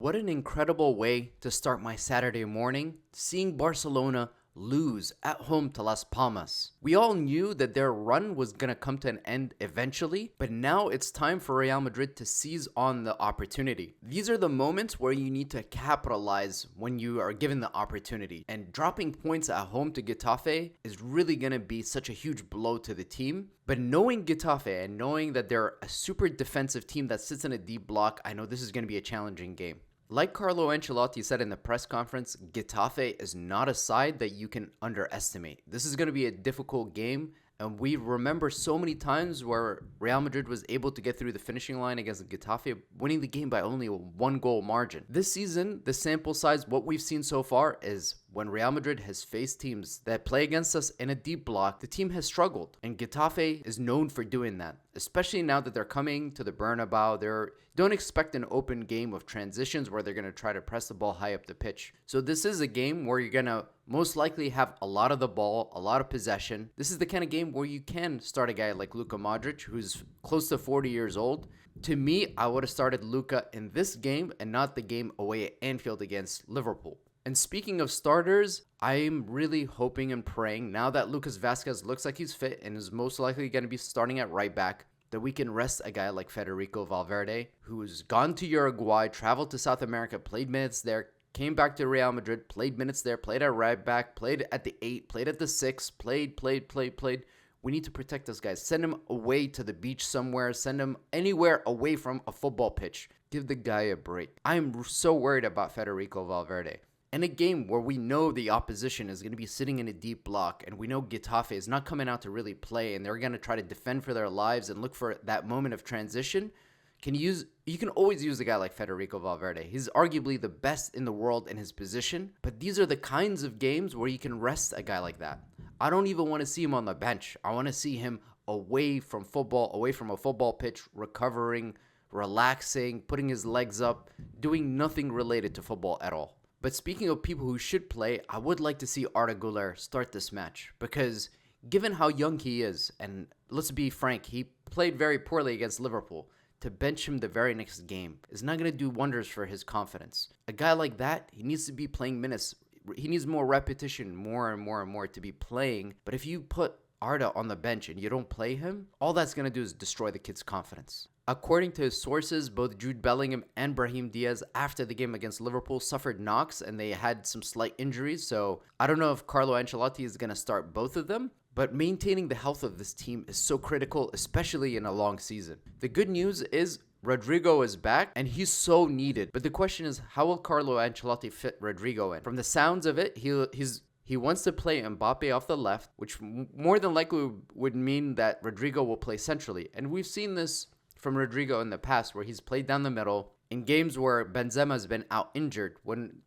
What an incredible way to start my Saturday morning, seeing Barcelona lose at home to Las Palmas. We all knew that their run was going to come to an end eventually, but now it's time for Real Madrid to seize on the opportunity. These are the moments where you need to capitalize when you are given the opportunity, and dropping points at home to Getafe is really going to be such a huge blow to the team. But knowing Getafe and knowing that they're a super defensive team that sits in a deep block, I know this is going to be a challenging game. Like Carlo Ancelotti said in the press conference, Getafe is not a side that you can underestimate. This is going to be a difficult game, and we remember so many times where Real Madrid was able to get through the finishing line against Getafe, winning the game by only a 1-goal margin. This season, the sample size, what we've seen so far is when Real Madrid has faced teams that play against us in a deep block, the team has struggled. And Getafe is known for doing that, especially now that they're coming to the Bernabeu. Don't expect an open game of transitions where they're going to try to press the ball high up the pitch. So this is a game where you're going to most likely have a lot of the ball, a lot of possession. This is the kind of game where you can start a guy like Luka Modric, who's close to 40 years old. To me, I would have started Luka in this game and not the game away at Anfield against Liverpool. And speaking of starters, I'm really hoping and praying now that Lucas Vazquez looks like he's fit and is most likely going to be starting at right back, that we can rest a guy like Federico Valverde, who's gone to Uruguay, traveled to South America, played minutes there, came back to Real Madrid, played minutes there, played at right back, played at the 8, played at the 6, played. We need to protect this guy. Send him away to the beach somewhere. Send him anywhere away from a football pitch. Give the guy a break. I'm so worried about Federico Valverde. In a game where we know the opposition is going to be sitting in a deep block and we know Getafe is not coming out to really play and they're going to try to defend for their lives and look for that moment of transition, you can always use a guy like Federico Valverde. He's arguably the best in the world in his position, but these are the kinds of games where you can rest a guy like that. I don't even want to see him on the bench. I want to see him away from football, away from a football pitch, recovering, relaxing, putting his legs up, doing nothing related to football at all. But speaking of people who should play, I would like to see Arda Guller start this match because given how young he is, and let's be frank, he played very poorly against Liverpool, to bench him the very next game is not going to do wonders for his confidence. A guy like that, he needs to be playing minutes. He needs more repetition, more and more to be playing. But if you put Arda on the bench and you don't play him, all that's going to do is destroy the kid's confidence. According to his sources, both Jude Bellingham and Brahim Diaz after the game against Liverpool suffered knocks and they had some slight injuries. So I don't know if Carlo Ancelotti is going to start both of them, but maintaining the health of this team is so critical, especially in a long season. The good news is Rodrigo is back and he's so needed. But the question is, how will Carlo Ancelotti fit Rodrigo in? From the sounds of it, he wants to play Mbappe off the left, which more than likely would mean that Rodrigo will play centrally. And we've seen this from Rodrigo in the past where he's played down the middle in games where Benzema has been out injured.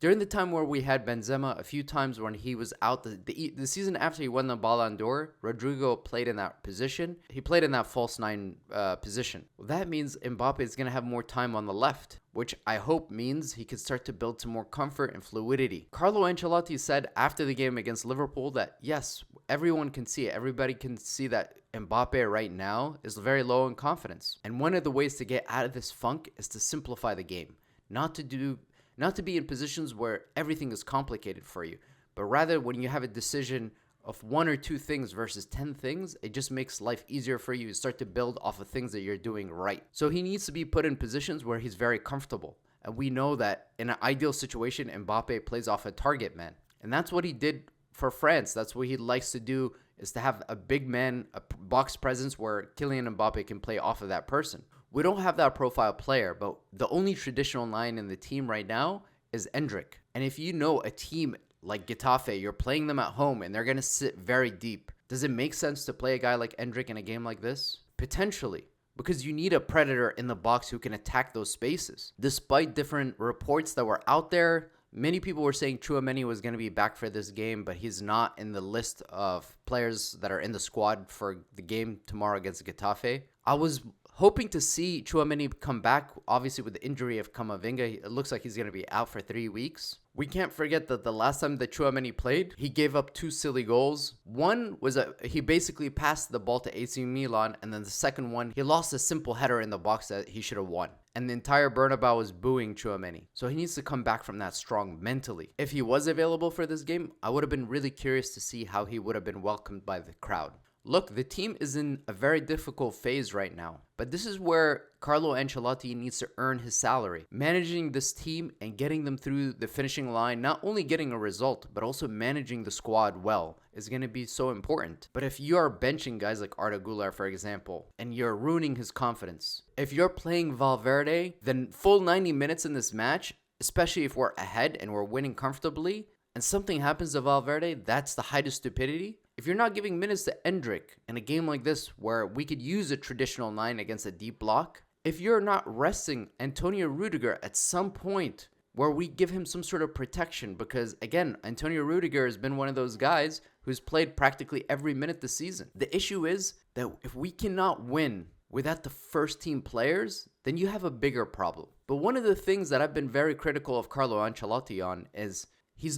During the time where we had Benzema a few times when he was out, the season after he won the Ballon d'Or, Rodrigo played in that position. He played in that false nine position. Well, that means Mbappe is going to have more time on the left, which I hope means he can start to build some more comfort and fluidity. Carlo Ancelotti said after the game against Liverpool that yes, everyone can see it. Everybody can see that Mbappe right now is very low in confidence. And one of the ways to get out of this funk is to simplify the game. Not to be in positions where everything is complicated for you, but rather when you have a decision of 1 or 2 things versus 10 things, it just makes life easier for you to start to build off of things that you're doing right. So he needs to be put in positions where he's very comfortable. And we know that in an ideal situation, Mbappe plays off a target man. And that's what he did for France. That's what he likes to do, is to have a big man, a box presence where Kylian Mbappe can play off of that person. We don't have that profile player, but the only traditional line in the team right now is Endrick. And if you know a team like Getafe, you're playing them at home and they're going to sit very deep, does it make sense to play a guy like Endrick in a game like this? Potentially, because you need a predator in the box who can attack those spaces. Despite different reports that were out there, many people were saying Tchouaméni was going to be back for this game, but he's not in the list of players that are in the squad for the game tomorrow against Getafe. I was hoping to see Tchouaméni come back, obviously with the injury of Camavinga. It looks like he's going to be out for 3 weeks. We can't forget that the last time that Tchouaméni played, he gave up 2 silly goals. One was he basically passed the ball to AC Milan, and then the second one, he lost a simple header in the box that he should have won. And the entire Bernabeu was booing Tchouaméni. So he needs to come back from that strong mentally. If he was available for this game, I would have been really curious to see how he would have been welcomed by the crowd. Look, the team is in a very difficult phase right now, but this is where Carlo Ancelotti needs to earn his salary. Managing this team and getting them through the finishing line, not only getting a result, but also managing the squad well is going to be so important. But if you are benching guys like Arda Guller, for example, and you're ruining his confidence, if you're playing Valverde, then full 90 minutes in this match, especially if we're ahead and we're winning comfortably, and something happens to Valverde, that's the height of stupidity. If you're not giving minutes to Endrick in a game like this where we could use a traditional 9 against a deep block, if you're not resting Antonio Rudiger at some point where we give him some sort of protection, because again, Antonio Rudiger has been one of those guys who's played practically every minute this season. The issue is that if we cannot win without the first team players, then you have a bigger problem. But one of the things that I've been very critical of Carlo Ancelotti on is he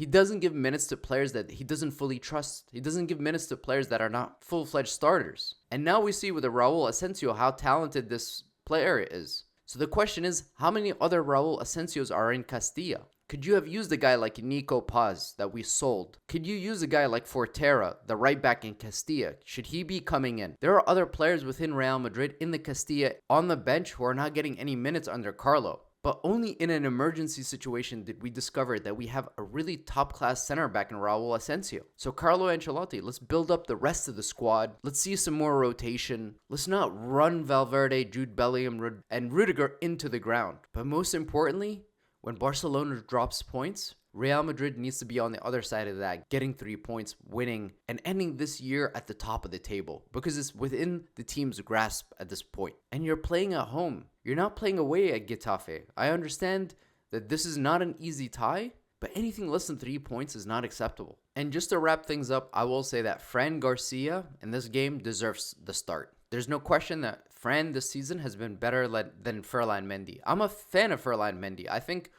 doesn't give minutes to players that he doesn't fully trust. He doesn't give minutes to players that are not full-fledged starters. And now we see with the Raul Asensio how talented this player is. So the question is, how many other Raul Asensios are in Castilla? Could you have used a guy like Nico Paz that we sold? Could you use a guy like Fortera, the right back in Castilla? Should he be coming in? There are other players within Real Madrid in the Castilla on the bench who are not getting any minutes under Carlo. But only in an emergency situation did we discover that we have a really top-class center back in Raul Asensio. So Carlo Ancelotti, let's build up the rest of the squad. Let's see some more rotation. Let's not run Valverde, Jude Bellingham, and Rudiger into the ground. But most importantly, when Barcelona drops points, Real Madrid needs to be on the other side of that, getting 3 points, winning, and ending this year at the top of the table, because it's within the team's grasp at this point. And you're playing at home. You're not playing away at Getafe. I understand that this is not an easy tie, but anything less than 3 points is not acceptable. And just to wrap things up, I will say that Fran Garcia in this game deserves the start. There's no question that Fran this season has been better than Ferland Mendy. I'm a fan of Ferland Mendy. I think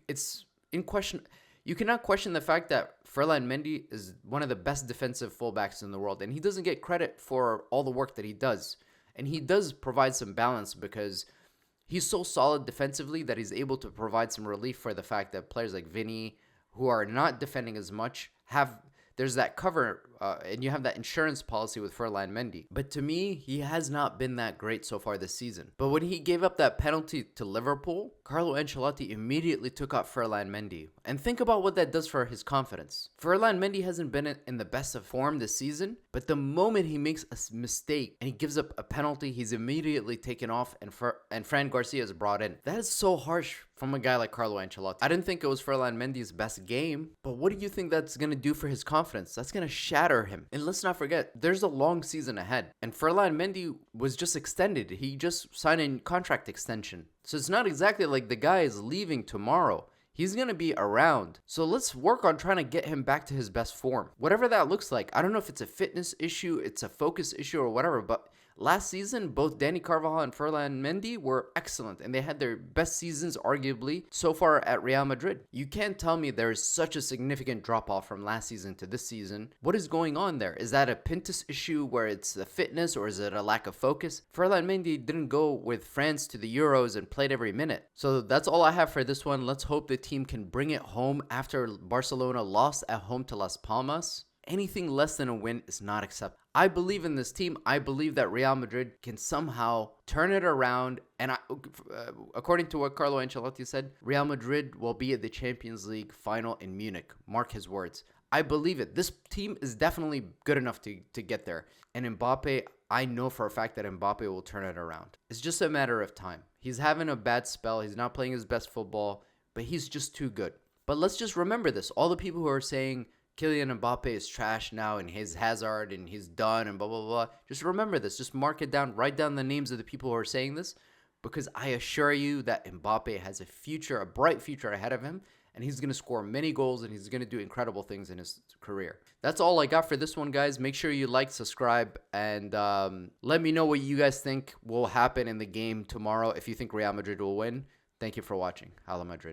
it's in question. You cannot question the fact that Ferland Mendy is one of the best defensive fullbacks in the world, and he doesn't get credit for all the work that he does. And he does provide some balance because he's so solid defensively that he's able to provide some relief for the fact that players like Vinny, who are not defending as much, there's that cover, and you have that insurance policy with Ferland Mendy. But to me, he has not been that great so far this season. But when he gave up that penalty to Liverpool, Carlo Ancelotti immediately took out Ferland Mendy. And think about what that does for his confidence. Ferland Mendy hasn't been in the best of form this season, but the moment he makes a mistake and he gives up a penalty, he's immediately taken off and Fran Garcia is brought in. That is so harsh from a guy like Carlo Ancelotti. I didn't think it was Ferland Mendy's best game, but what do you think that's going to do for his confidence? That's going to shatter him. And let's not forget, there's a long season ahead. And Ferland Mendy was just extended. He just signed a contract extension. So it's not exactly like the guy is leaving tomorrow. He's going to be around. So let's work on trying to get him back to his best form. Whatever that looks like. I don't know if it's a fitness issue, it's a focus issue or whatever, but last season, both Dani Carvajal and Ferland Mendy were excellent, and they had their best seasons, arguably, so far at Real Madrid. You can't tell me there is such a significant drop-off from last season to this season. What is going on there? Is that a Pintus issue where it's the fitness, or is it a lack of focus? Ferland Mendy didn't go with France to the Euros and played every minute. So that's all I have for this one. Let's hope the team can bring it home after Barcelona lost at home to Las Palmas. Anything less than a win is not acceptable. I believe in this team. I believe that Real Madrid can somehow turn it around. And according to what Carlo Ancelotti said, Real Madrid will be at the Champions League final in Munich. Mark his words. I believe it. This team is definitely good enough to get there. And Mbappe, I know for a fact that Mbappe will turn it around. It's just a matter of time. He's having a bad spell. He's not playing his best football, but he's just too good. But let's just remember this. All the people who are saying Kylian Mbappe is trash now and he's Hazard and he's done and blah, blah, blah. Just remember this. Just mark it down. Write down the names of the people who are saying this, because I assure you that Mbappe has a future, a bright future ahead of him. and he's going to score many goals, and he's going to do incredible things in his career. That's all I got for this one, guys. Make sure you like, subscribe, and let me know what you guys think will happen in the game tomorrow if you think Real Madrid will win. Thank you for watching. Hala Madrid.